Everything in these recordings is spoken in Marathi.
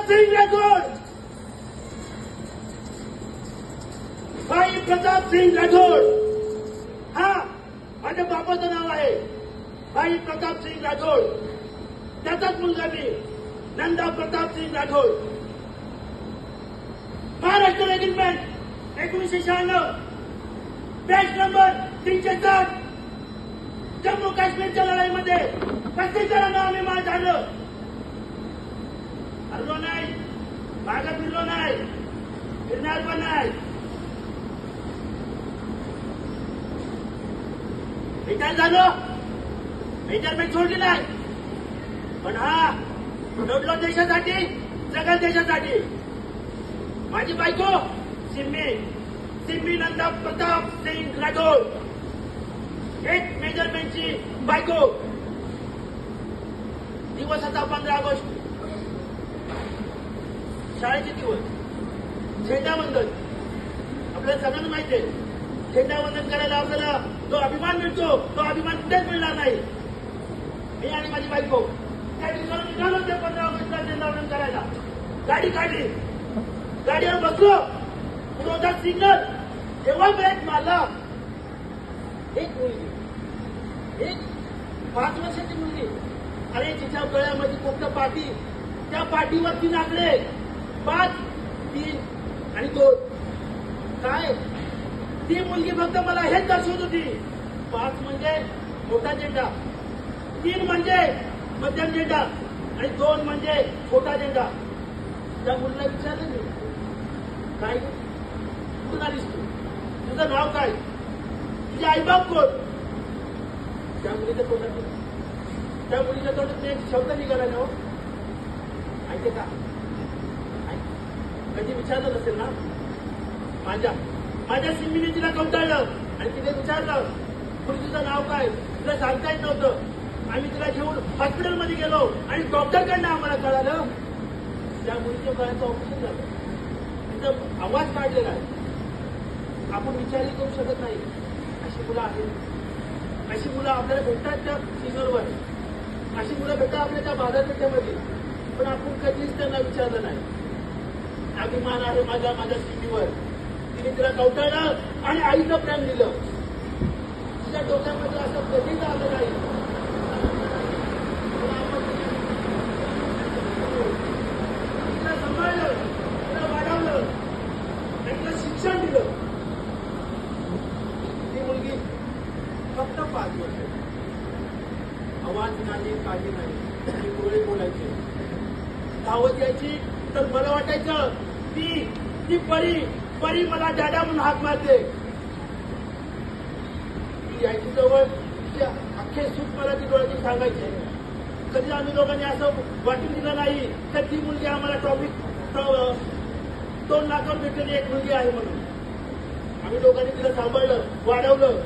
सिंग राठोड, भाई प्रताप सिंग राठोड. हा माझ्या बापाचं नाव आहे भाई प्रताप सिंग राठोड. त्याचाच मुलगा मी Nanda Pratap Singh Rathod. Maharashtra regiment 1996, batch number 360. Jammu काश्मीरच्या लढाईमध्ये 35 जणांना आम्ही मार झालं. हरलो नाही, मागं फिरलो नाही, फिरणार पण नाही. रिटायर झालो, रिटायरमेंट सोडली नाही, पण हा लढलो देशासाठी, जगत देशासाठी. माझी बायको सिम्मी नंदा प्रताप सिंग राठोड, एक मेजरमेंटची बायको. दिवस होता 15 ऑगस्ट, शाळेचे दिवस. झेंडावंदन आपल्याला सगळ्यांना माहिती आहे. झेंडावंदन करायला आपल्याला जो अभिमान मिळतो तो अभिमान कुठेच मिळणार नाही. मी आणि माझी बायको त्या ठिकाणी निघालो होते 15 ऑगस्टला झेंडावंदन करायला. गाडी काढली, गाडीवर बसलो, विरोधात सिग्नल. जेव्हा ब्रेक मारला, एक मुलगी, एक 5 वर्षाची मुलगी, अरे तिच्या गळ्यामध्ये फक्त पाठी, त्या पाठीवरती नाकडे 5, 3 आणि 2. काय ती मुलगी फक्त मला हेच दर्शवत होती. 5 म्हणजे मोठा झेंडा, 3 म्हणजे मध्यम झेंडा आणि 2 म्हणजे छोटा झेंडा. त्या मुलीला विचारलं मी, काय कुठून आलीस तू, तुझं नाव काय, तुझे आईबाप कोण. त्या मुलीच्या तोंडात एक शब्द निघाला ना, ऐकते का, कधी विचारलं नसेल ना. माझ्या सिम्मीने तिला कवटाळलं आणि तिने विचारलं, मुलीचं नाव काय, तिला सांगता येत नव्हतं. आम्ही तिला घेऊन हॉस्पिटलमध्ये गेलो आणि डॉक्टरकडनं आम्हाला कळालं त्या मुलीच्या गळ्याचं ऑपरेशन झालं. तिचा आवाज काढलेला आहे. आपण विचारही करू शकत नाही. अशी मुलं आहेत, अशी मुलं आपल्याला भेटतात त्या सिग्नलवर, अशी मुलं भेटतात आपल्या त्या बाजारपेठेमध्ये, पण आपण कधीच त्यांना विचारलं नाही. अभिमान आहे माझ्या सिमीवर. तिने तिला कवटाळलं आणि आईचं प्रेम दिलं. तिच्या डोक्यामध्ये असं कधीच आलं नाही. तिला सांभाळलं, तिला वाढवलं, तिला शिक्षण दिलं. ती मुलगी फक्त 5 वर्ष, आवाज नाही, काही नाही, डोळे बोलायचे. धावत यायची तर मला वाटायचं ती परी मला डॅडा म्हणून हाक मारते. ती यायची जवळ, तिचे अख्खे सुख मला ती डोळ्यातून सांगायचे. कधी आम्ही लोकांनी असं वाटून दिलं नाही तर ती मुलगी आम्हाला तोंड नाकावर भेटलेली एक मुलगी आहे म्हणून. आम्ही लोकांनी तिला सांभाळलं, वाढवलं.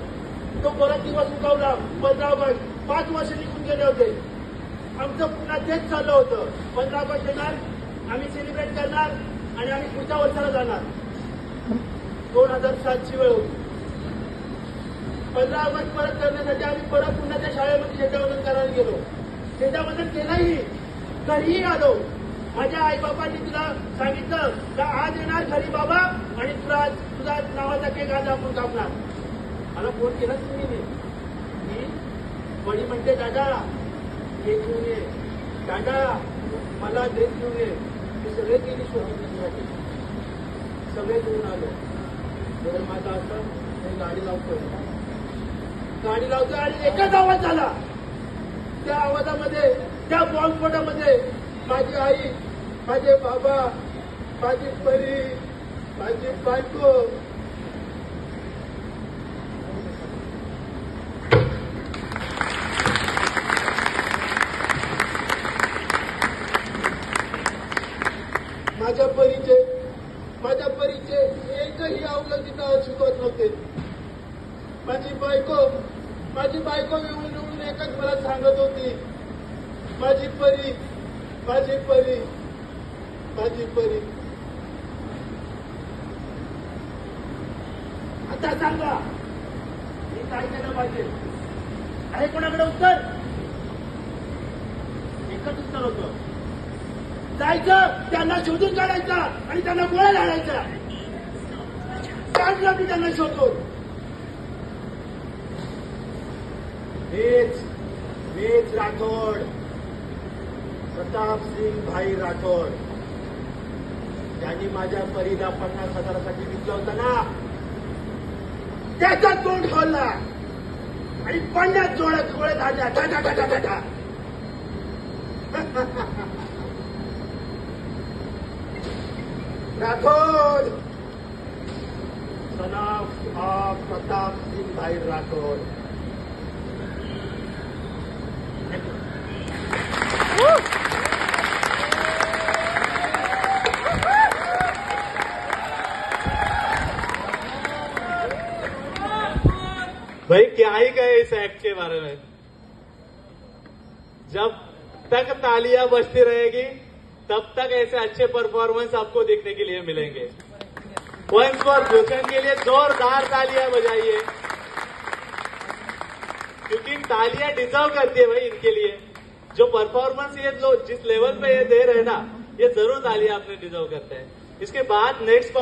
तो परत दिवस उगवला 15 ऑगस्ट. 5 वर्ष निघून गेले होते. आमचं पुन्हा तेच चाललं होतं. 15 ऑगस्ट येणार, आम्ही सेलिब्रेट करणार आणि आम्ही पुढच्या वर्षाला जाणार. 2007ची वेळ होती. 15 ऑगस्ट परत करण्यासाठी आम्ही परत पुन्हा त्या शाळेमध्ये झेंडावंदन करायला गेलो. झेंडावंदन केलंही, घरीही आलो. माझ्या आईबापांनी तिला सांगितलं का आज येणार घरी बाबा आणि तुझा नावाचा केक आज आपण कापणार. मला फोन केलाच तुम्ही. मी बडी म्हणते दादा केक घेऊन ये, दादा मला ड्रेस घेऊन ये. मी सगळे केली शोधण्यासाठी, सगळे घेऊन आलो. जर माझं असं मी गाडी लावतो आणि एकच आवाज झाला. त्या आवाजामध्ये, त्या बॉम्बस्फोटामध्ये माझी आई, माझे बाबा, माझी परी, माझी बायको, माझ्या परीचे एकही अवलं तिथं शिकवत नव्हते. माझी बायको येऊन एकच मला सांगत होती, माझी परी. आता सांगा मी काय केलं पाहिजे? आहे कोणाकडे उत्तर? एकच उत्तर होतं, जायचं, त्यांना शोधून काढायचं आणि त्यांना गोळ्या घालायच्या. काढलं मी त्यांना शोधून. मीच राठोड, प्रताप सिंग भाई राठोड. त्यांनी माझ्या परीला 50,000साठी विकलं होतं ना, त्याचा तोंड खोलला आणि 50 जोड्यात गोळे झाल्या. राठोड, son of प्रताप सिंग भाई राठोड. भाई क्या ही कहे इस एक्ट के बारे में. जब तक तालियां बजती रहेगी तब तक ऐसे अच्छे परफॉर्मेंस आपको देखने के लिए मिलेंगे. वंस फॉर भूषण के लिए जोरदार तालियां बजाइए, क्योंकि तालियां डिजर्व करती है भाई इनके लिए. जो परफॉर्मेंस ये जिस लेवल पे ये दे रहे हैं ना, ये जरूर तालियां आपने डिजर्व करते हैं. इसके बाद नेक्स्ट